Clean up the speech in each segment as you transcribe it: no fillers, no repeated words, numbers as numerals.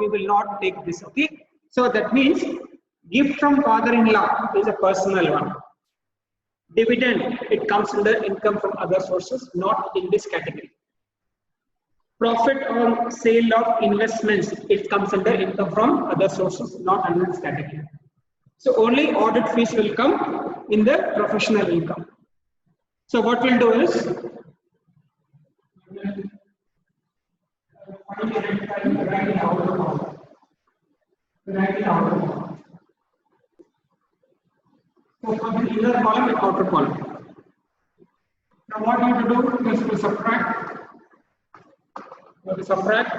we will not take this. Okay. So that means gift from father-in-law is a personal one. Dividend, it comes under income from other sources, not in this category. Profit on sale of investments, it comes under income from other sources, not under this category. So only audit fees will come in the professional income. So what we'll do is, write it out. So for the inner column and outer column. Now what you have to do is to subtract. You have to subtract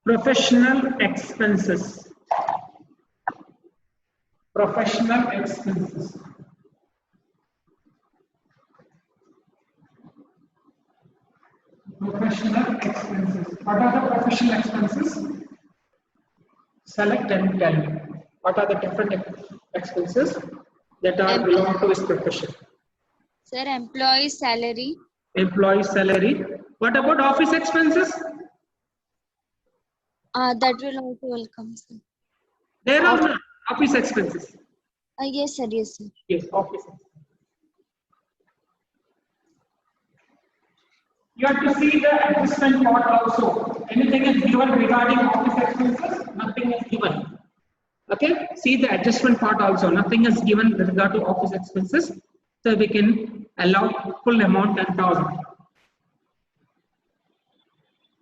professional expenses. Professional expenses. Professional expenses. What are the professional expenses? Select and tell me. What are the different expenses that are belong to this profession? Sir, employee salary. Employee salary. What about office expenses? That will also welcome, sir. There are none. Office expenses. Yes, sir. Yes, sir. Yes, office expenses. You have to see the adjustment part also. Anything is given regarding office expenses, nothing is given. Okay, see the adjustment part also. Nothing is given with regard to office expenses. So we can allow full amount 10,000.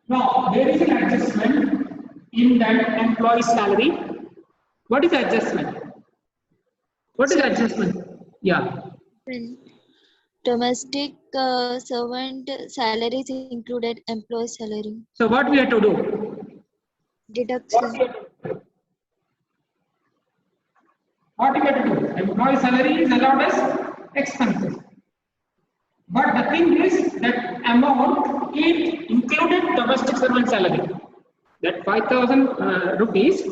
Now, there is an adjustment in that employee salary. What is the adjustment? What is the adjustment? Yeah. Domestic servant salaries included employee salary. So what we have to do? Deduction. What we have to do? Employee salary is allowed as expenses. But the thing is that amount, it included domestic servant salary. That 5,000 rupees,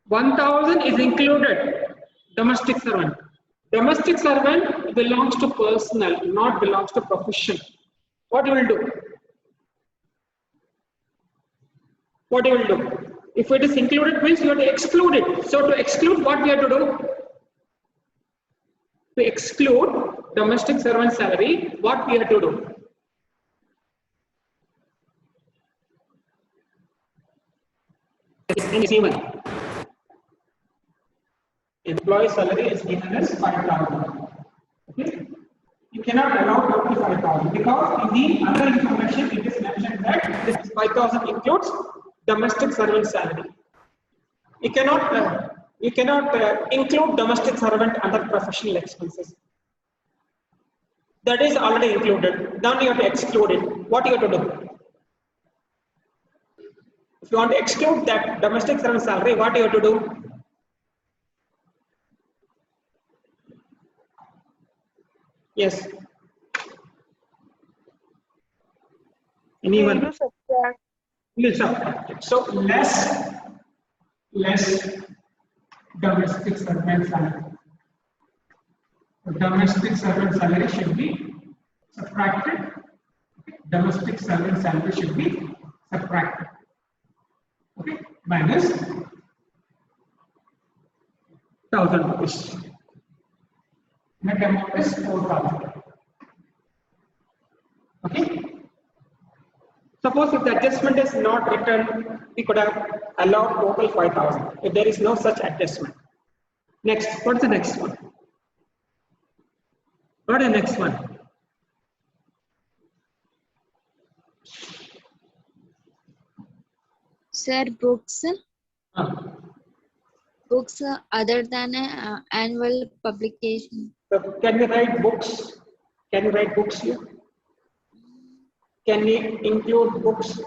1,000 is included domestic servant. Domestic servant belongs to personal, not belongs to profession. What you will do? What you will do? If it is included means you have to exclude it. So to exclude, what we have to do? To exclude domestic servant salary, what we have to do? It's given. Employee salary is given as 5,000. Okay? You cannot allow up to 5,000 because in the other information it is mentioned that this 5,000 includes domestic servant salary. You cannot include domestic servant under professional expenses. That is already included. Then you have to exclude it. What you have to do? If you want to exclude that domestic servant salary, what you have to do? Yes. Anyone? We will subtract it. So less domestic servant salary. Domestic servant salary should be subtracted. Domestic servant salary should be subtracted. Okay, minus 1,000 rupees. Net amount is 4,000. Okay. Suppose if the adjustment is not written, we could have allowed total 5,000. If there is no such adjustment. Next, what is the next one? What is the next one? Sir, books. Books other than annual publication. So can we write books? Can you write books here? Can we include books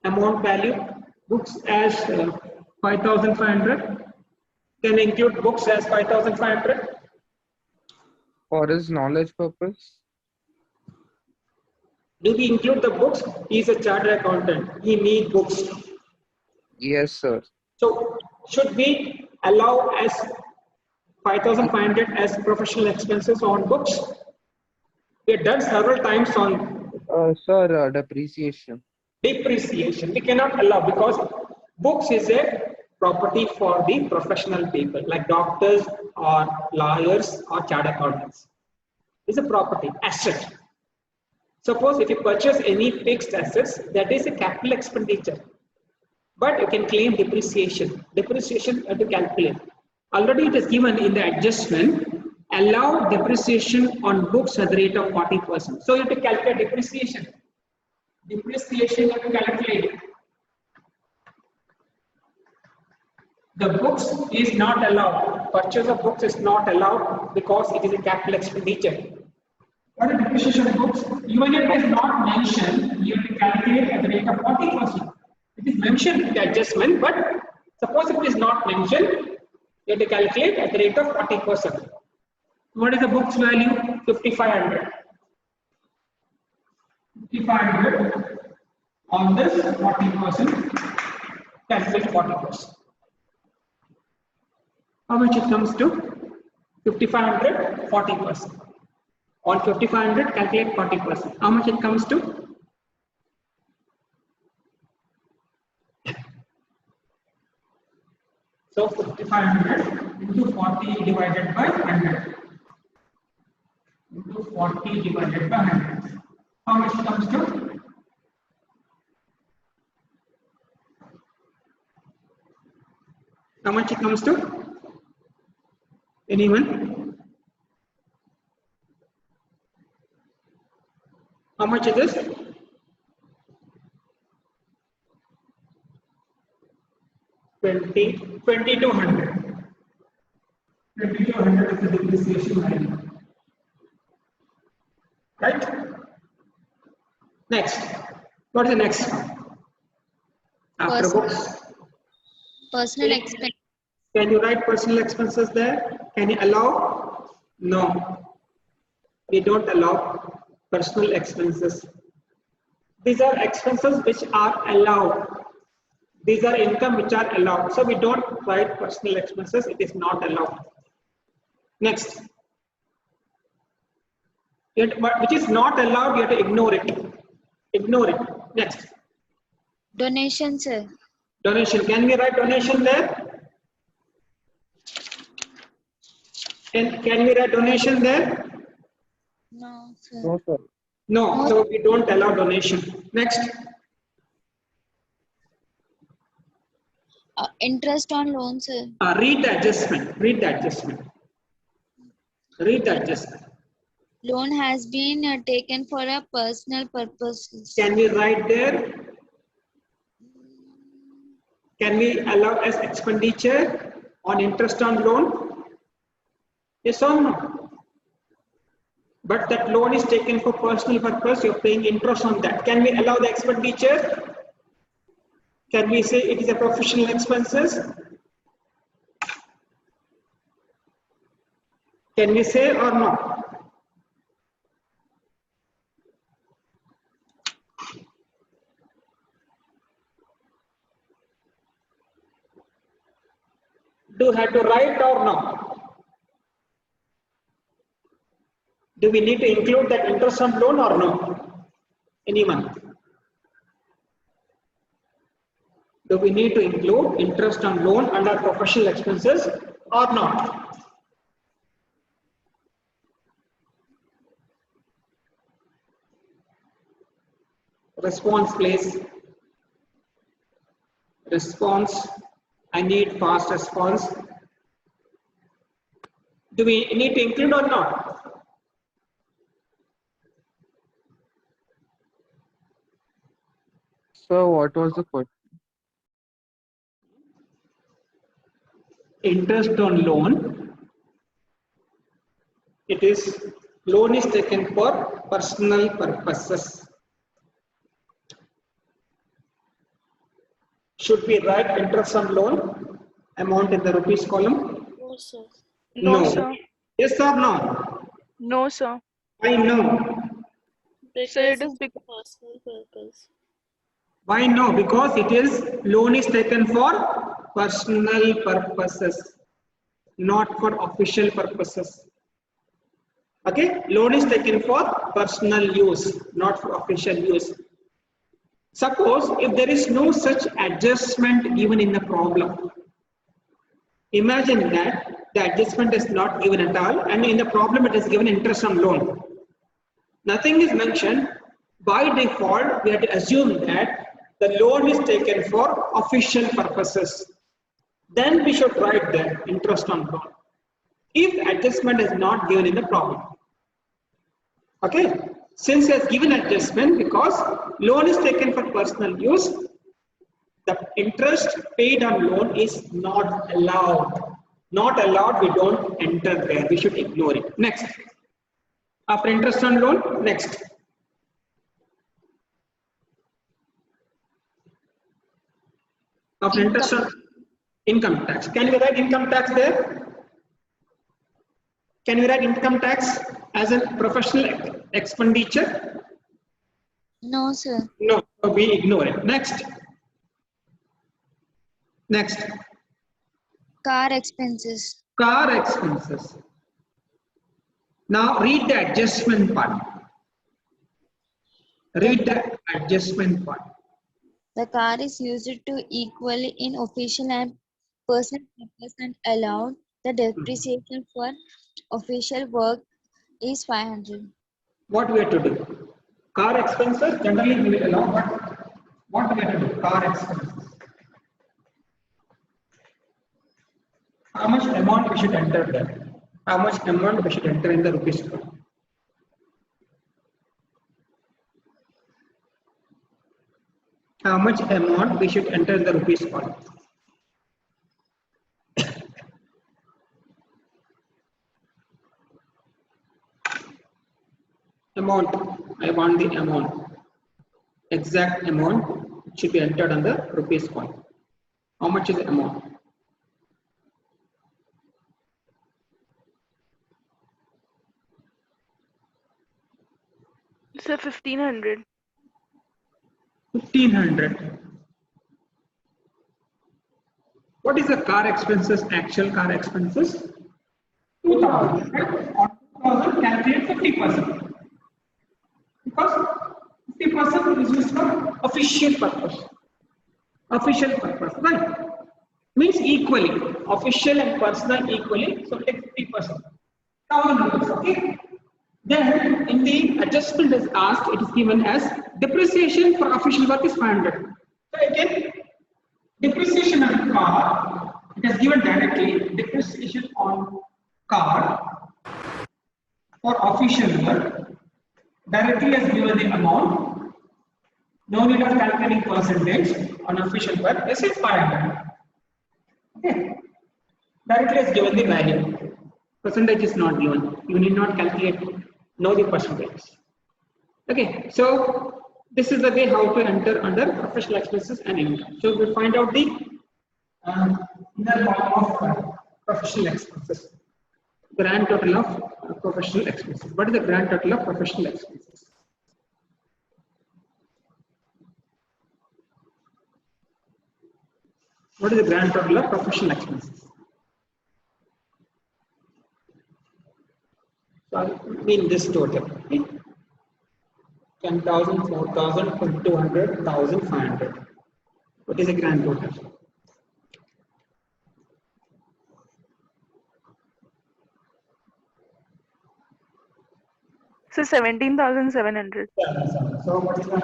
amount value? Books as 5,500. Can we include books as 5,500? For his knowledge purpose. Do we include the books? He is a chartered accountant. He needs books. Yes, sir. So should we allow as 5,500 as professional expenses on books? We have done several times on Sir, depreciation. depreciation. We cannot allow because Books is a property for the professional people like doctors or lawyers or chartered accountants. It's a property, asset. Suppose if you purchase any fixed assets, that is a capital expenditure. But you can claim depreciation. Depreciation you have to calculate. Already it is given in the adjustment, allow depreciation on books at the rate of 40%. So you have to calculate depreciation. Depreciation you have to calculate. The books is not allowed. Purchase of books is not allowed because it is a capital expenditure. What is depreciation of books? Even if it is not mentioned, you have to calculate at the rate of 40%. It is mentioned in the adjustment, but suppose it is not mentioned, you have to calculate at the rate of 40%. What is the book's value? 5,500. 5,500 on this 40%, calculate 40%. How much it comes to? 5,500, 40%. On 5,500, calculate 40%. How much it comes to? So 5,500 into 40 divided by 100. Into 40 divided by 100. How much it comes to? How much it comes to? Anyone? How much it is? $2,200. 2,200 is the depreciation value. Right? Next. What is the next one? After books. Personal expense. Can you write personal expenses there? Can you allow? No. We don't allow personal expenses. These are expenses which are allowed. These are income which are allowed. So we don't write personal expenses. It is not allowed. Next. Which is not allowed, you have to ignore it. Ignore it. Next. Donation, sir. Donation. Can we write donation there? Can we write donation there? No, sir. No, sir. No, so we don't allow donation. Next. Interest on loans, sir. Read the adjustment. Read the adjustment. Read the adjustment. Loan has been taken for a personal purposes. Can we write there? Can we allow as expenditure on interest on loan? Yes or no? But that loan is taken for personal purpose, you're paying interest on that. Can we allow the expenditure? Can we say it is a professional expenses? Can we say or no? Do we have to write or no? Do we need to include that interest on loan or no? Anyone? Do we need to include interest on loan under professional expenses or not? Response, please. Response. I need fast response. Do we need to include or not? So what was the question? Interest on loan. It is loan is taken for personal purposes. Should we write interest on loan amount in the rupees column? No, sir. No. sir. Yes or no? No, sir. Why no? So it is because personal purpose. Why no? Because it is loan is taken for personal purposes, not for official purposes. Okay, loan is taken for personal use, not for official use. Suppose if there is no such adjustment given in the problem, imagine that the adjustment is not given at all, and in the problem it is given interest on loan. Nothing is mentioned. By default, we have to assume that the loan is taken for official purposes. Then we should write the interest on loan, if adjustment is not given in the problem. Okay, since it has given adjustment because loan is taken for personal use, the interest paid on loan is not allowed. Not allowed, we don't enter there, we should ignore it. Next, after interest on loan, next. After interest on income tax. Can we write income tax there? Can we write income tax as a professional expenditure? No, sir. No, we ignore it. Next. Next. Car expenses. Car expenses. Now read the adjustment part. Read the adjustment part. The car is used to equally in official and personal purpose and allowed. The depreciation for official work is 500. What we have to do? Car expenses generally we will allow, but what we have to do? Car expenses. How much amount we should enter there? How much amount we should enter in the rupees column? How much amount we should enter in the rupees column? Amount, I want the amount. Exact amount should be entered on the rupees column. How much is the amount? So 1500. 1500. What is the car expenses, actual car expenses? 2000, right? On 2000, calculate 50%. Because 50% is used for official purpose. Official purpose, right? Means equally. Official and personal equally. So take 50%. 1000 rupees, okay? Then in the adjustment is asked, it is given as depreciation for official work is 500. So again, depreciation on car, it is given directly, depreciation on car for official work, directly has given the amount, no need of calculating percentage on official work, let's say 500. Okay, directly has given the value, percentage is not given, you need not calculate, know the percentage. Okay, so this is the way how to enter under professional expenses and income. So we find out the inner column of professional expenses, grand total of professional expenses. What is the grand total of professional expenses? What is the grand total of professional expenses? So I mean this total. Okay? 10,000, 4,000, 200, 1,500. What is the grand total? So 17,700. So what is the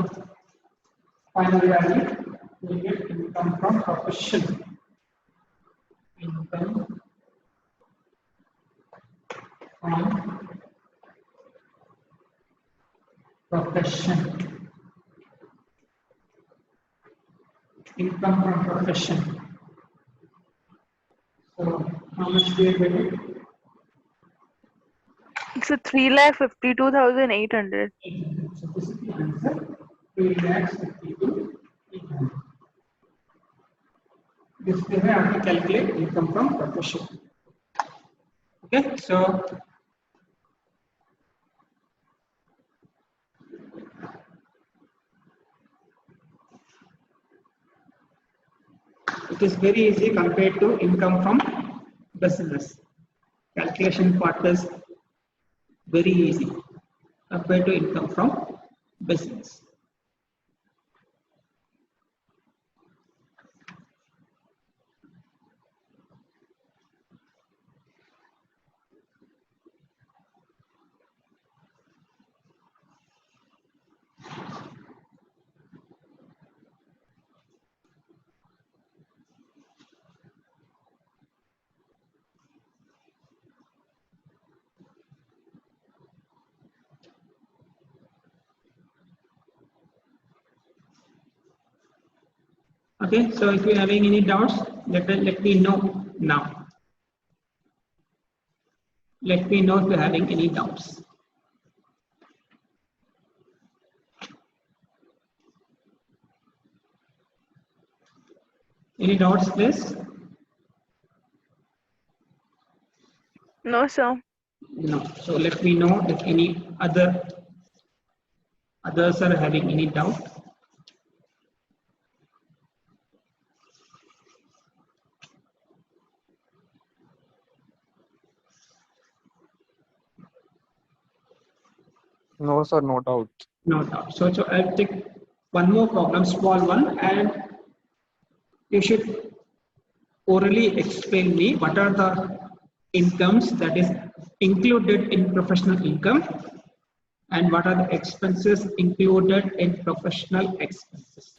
final value? We get income from profession. Income from profession. Income from profession. So how much do you get it? So 3,52,800. So this is the answer. 3,52,800. This is the way I have to calculate income from profession. Okay, so it is very easy compared to income from business. Calculation part is very easy compared to income from business. Okay, so if you're having any doubts, let me know now. Let me know if you're having any doubts. Any doubts, please? No, sir. No. So let me know if any others are having any doubt. No, sir, no doubt. No doubt. So I'll take one more problem, small one, and you should orally explain me what are the incomes that is included in professional income and what are the expenses included in professional expenses.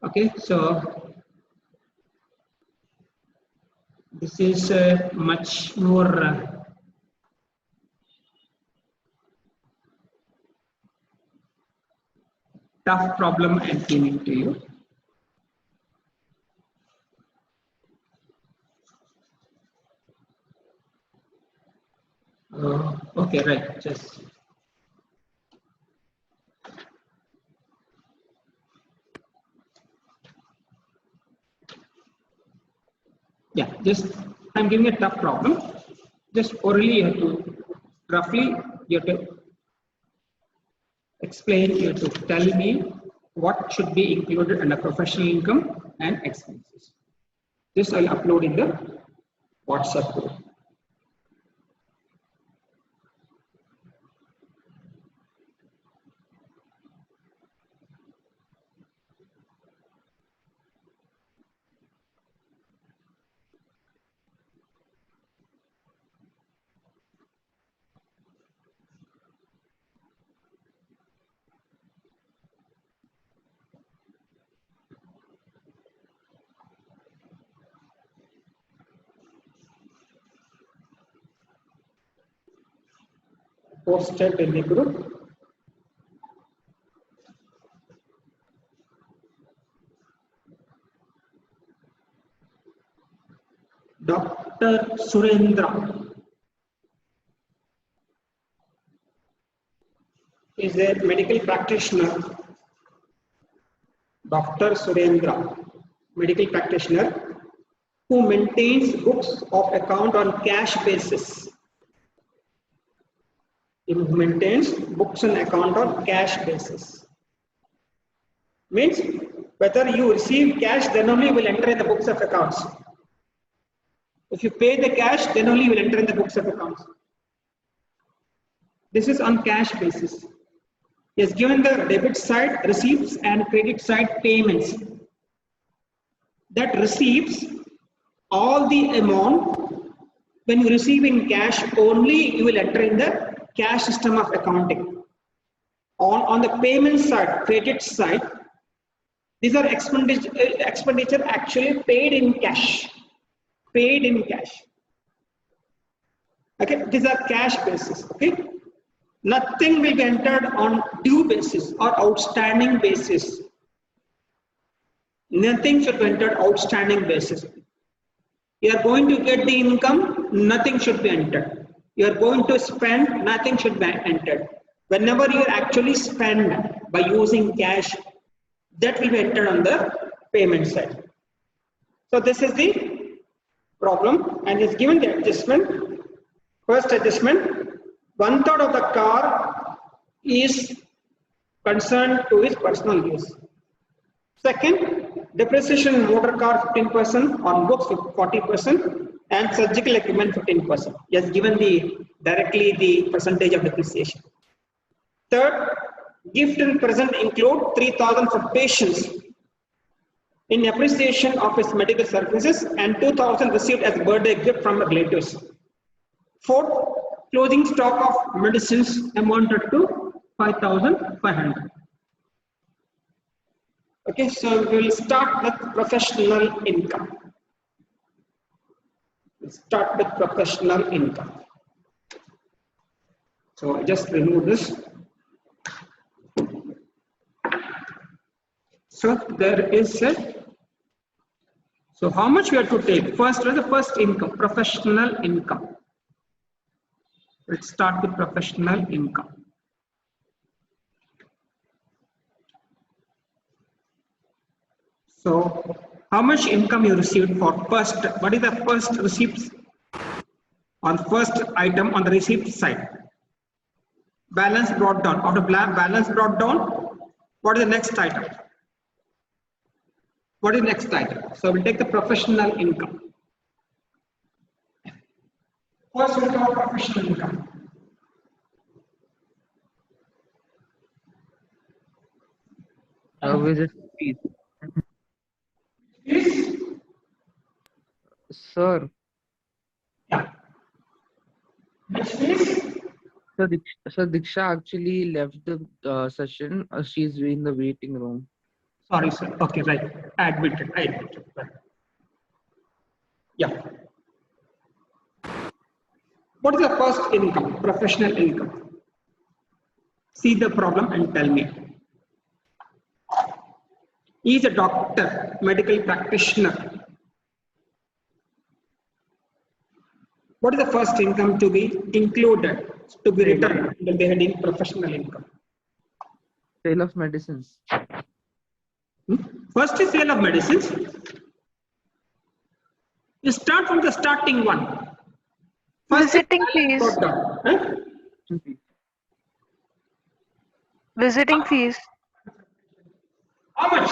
Okay, so this is much more tough problem I'm giving to you. Okay, right, just yeah, just I'm giving a tough problem. Just orally you have to roughly you have to explain, you have to tell me what should be included under professional income and expenses. This I'll upload in the WhatsApp group. Posted in the group. Dr. Surendra is a medical practitioner. Dr. Surendra, medical practitioner, who maintains books of account on cash basis. He maintains books and account on cash basis. Means whether you receive cash, then only will enter in the books of accounts. If you pay the cash, then only you will enter in the books of accounts. This is on cash basis. He has given the debit side receipts and credit side payments. That receipts all the amount when you receive in cash only you will enter in the cash system of accounting. On the payment side, credit side, these are expenditure actually paid in cash. Paid in cash. Okay, these are cash basis. Okay, nothing will be entered on due basis or outstanding basis. Nothing should be entered outstanding basis. You are going to get the income, nothing should be entered. You are going to spend, nothing should be entered. Whenever you actually spend by using cash, that will be entered on the payment side. So this is the problem, and it's given the adjustment. First adjustment, 1/3 of the car is concerned to his personal use. Second, depreciation in motor car 15%, on books 40%, and surgical equipment 15%. He has given directly the percentage of depreciation. Third, gift and present include 3,000 for patients in appreciation of his medical services and 2,000 received as birthday gift from relatives. Fourth, closing stock of medicines amounted to 5,500. Okay, so we will start with professional income. We'll start with professional income. So I just remove this. So there is a, so how much we have to take? First, what is the first income? Professional income. Let's start with professional income. So how much income you received for first? What is the first receipts on first item on the receipt side? Balance brought down. After balance brought down, what is the next item? What is the next item? So we'll take the professional income. First we'll talk professional income. Visit fees. Is Sir, yeah. Next is Sir Diksha actually left the session. She's in the waiting room. sorry, sir. Okay, right. I admitted. Right. Yeah. What is the first income? Professional income. See the problem and tell me. He is a doctor, medical practitioner. What is the first income to be included, to be written under the heading professional income? Sale of medicines. First is sale of medicines. You start from the starting one. First Visiting fees. brought down, huh? Visiting fees. How much?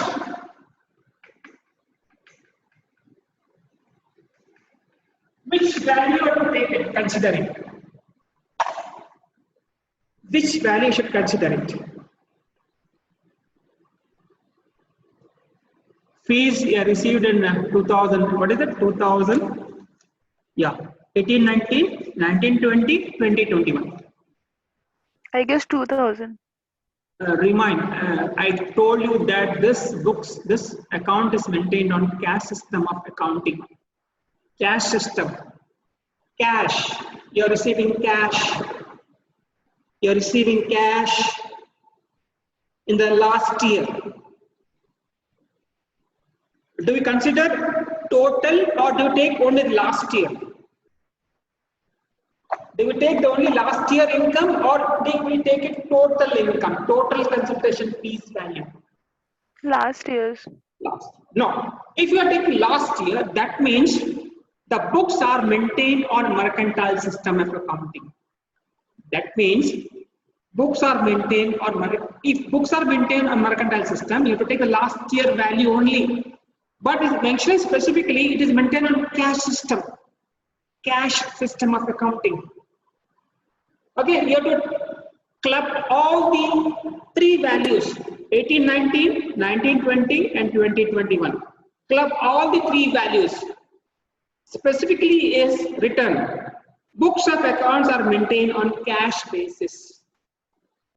Which value you have to take it, consider it? Which value should consider it? Fees received in 2000, what is it? 2000, yeah, 18, 19, 19, 20, 2021. I guess 2000. Remind, I told you that this account is maintained on cash system of accounting. Cash system. Cash. You're receiving cash. You're receiving cash in the last year. Do we consider total or do we take only the last year? Do we take the only last year income or do we take it total income, total consultation fees value? Last year's. Last. No. If you are taking last year, that means the books are maintained on mercantile system of accounting. That means books are maintained on, if books are maintained on mercantile system, you have to take the last year value only. But it's mentioned specifically, it is maintained on cash system of accounting. Okay, you have to club all the three values, 18, 19, 19, 20, and 2021. Club all the three values. Specifically is written, books of accounts are maintained on cash basis.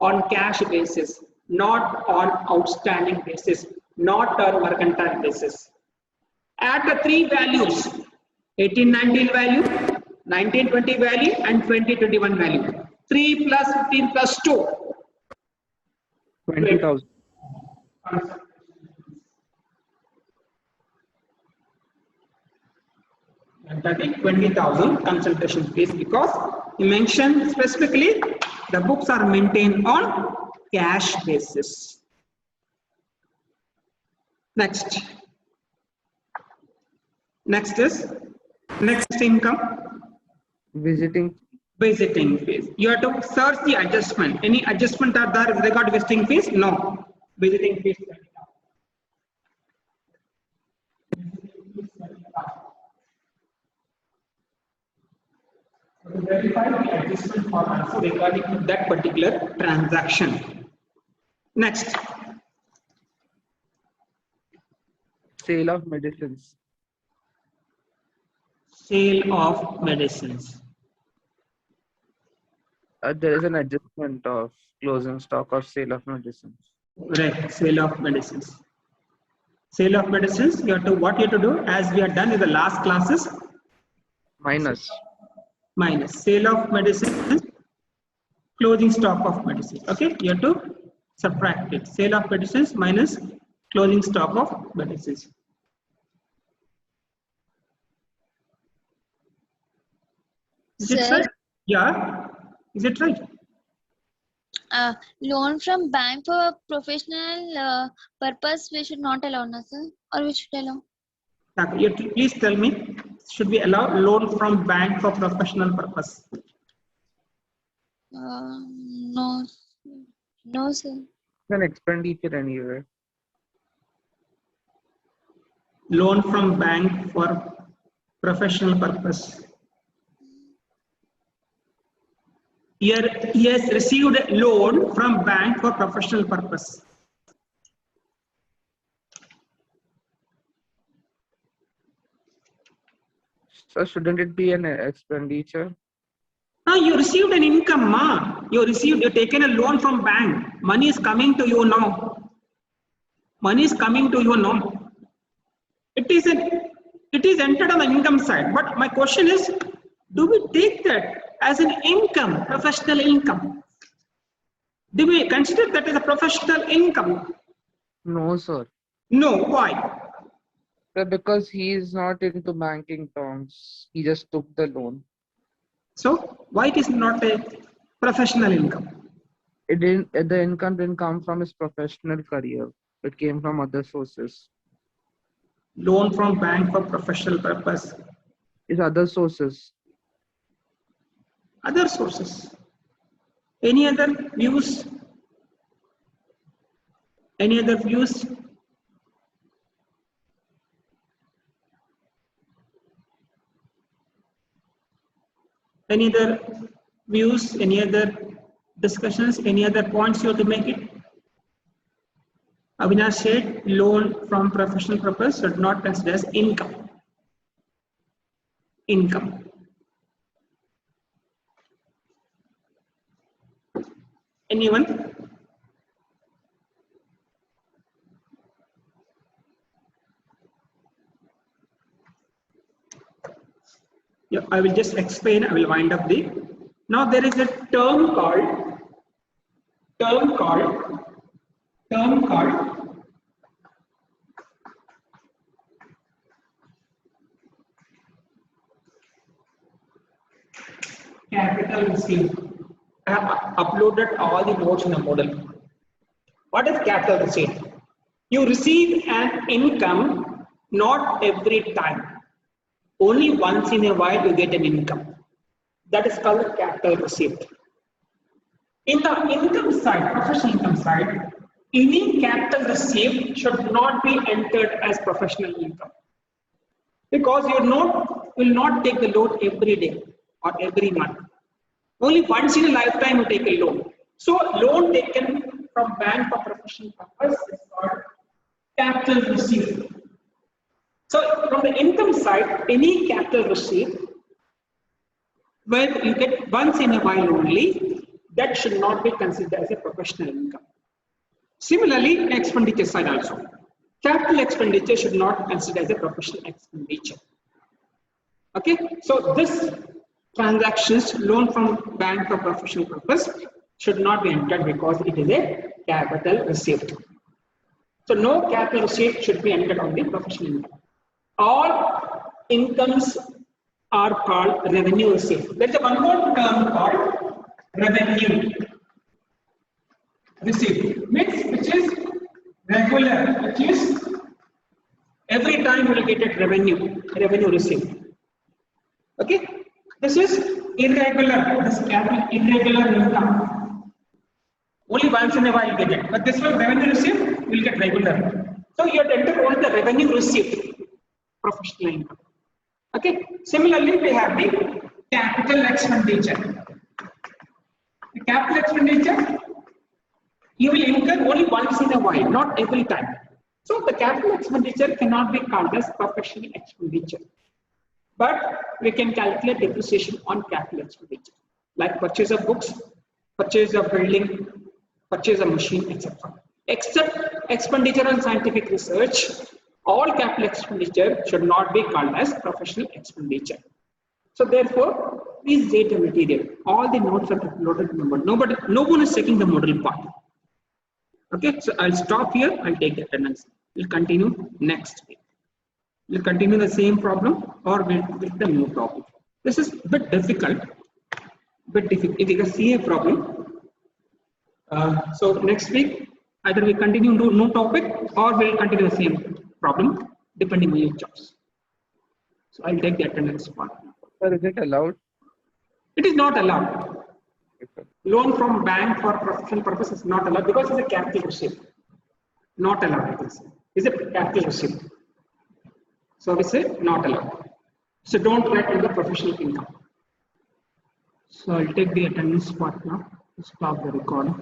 On cash basis, not on outstanding basis, not on mercantile basis. Add the three values, 1819 value, 1920 value, and 2021 value. 3 plus 15 plus 2. 20,000. And that is 20,000 consultation fees because you mentioned specifically the books are maintained on cash basis. Next. Next is next income. Visiting. Visiting fees. You have to search the adjustment. Any adjustment are there with regard to visiting fees? No. Visiting fees. To verify the adjustment for also regarding to that particular transaction. Next. Sale of medicines. Sale of medicines. There is an adjustment of closing stock or sale of medicines. Right, sale of medicines. Sale of medicines, you have to, what you have to do, as we have done in the last classes, Minus. minus sale of medicines, closing stock of medicine. Okay, you have to subtract it. Sale of medicines minus closing stock of the disease. Is it Sir, right? Yeah. Is it right? loan from bank for professional purpose we should not allow, no, sir? Or we should allow? Please tell me, should we allow loan from bank for professional purpose? No. No, sir. An expenditure anyway. Loan from bank for professional purpose. Here he has received a loan from bank for professional purpose. So shouldn't it be an expenditure? Now you received an income, ma. You've taken a loan from bank. Money is coming to you now. Money is coming to you now. It is entered on the income side. But my question is, do we take that as an income, professional income? Do we consider that as a professional income? No, sir. No. Why? Because he is not into banking terms. He just took the loan. So why it is not a professional income? The income didn't come from his professional career. It came from other sources. Loan from bank for professional purpose. It's other sources. Other sources. Any other views? Any other views? Any other views? Any other discussions? Any other points you have to make it? Avinash said loan from professional purpose should not consider as income. Income. Anyone? Yeah, I will just explain. I will wind up the. Now there is a term called capital receipt. I have uploaded all the notes in the model. What is capital receipt? You receive an income not every time. Only once in a while you get an income. That is called capital receipt. In the income side, professional income side, any capital receipt should not be entered as professional income. Because you will not take the loan every day or every month. Only once in a lifetime you take a loan. So loan taken from bank for professional purpose is called capital receipt. So from the income side, any capital receipt, when you get once in a while only, that should not be considered as a professional income. Similarly, expenditure side also. Capital expenditure should not consider as a professional expenditure. Okay, so this transactions, loan from bank for professional purpose, should not be entered because it is a capital receipt. So no capital receipt should be entered on the professional income. All incomes are called revenue receipt. There is one more term called revenue receipt, which is regular, which is every time you will get a revenue receipt. Okay, this is irregular. This capital irregular income. Only once in a while you get it, but this one revenue receipt will get regular. So you have to enter only the revenue receipt, professional income. Okay. Similarly, we have the capital expenditure. The capital expenditure you will incur only once in a while, not every time. So the capital expenditure cannot be called as professional expenditure. But we can calculate depreciation on capital expenditure, like purchase of books, purchase of building, purchase of machine, etc. Except expenditure on scientific research, all capital expenditure should not be called as professional expenditure. So therefore, please read the material. All the notes are uploaded in the model. No one is checking the model part. Okay, so I'll stop here. I'll take the attendance. We'll continue next week. We'll continue the same problem or with the new topic. This is a bit difficult. It is a CA problem. So next week, either we continue to new topic or we'll continue the same problem depending on your choice. So I'll take the attendance part. Sir, is it allowed? It is not allowed. Yes, sir. Loan from bank for professional purpose is not allowed because it's a capital receipt. Not allowed. It's a capital receipt. So we say not allowed. So don't write in the professional income. So I'll take the attendance part now. Stop the recording.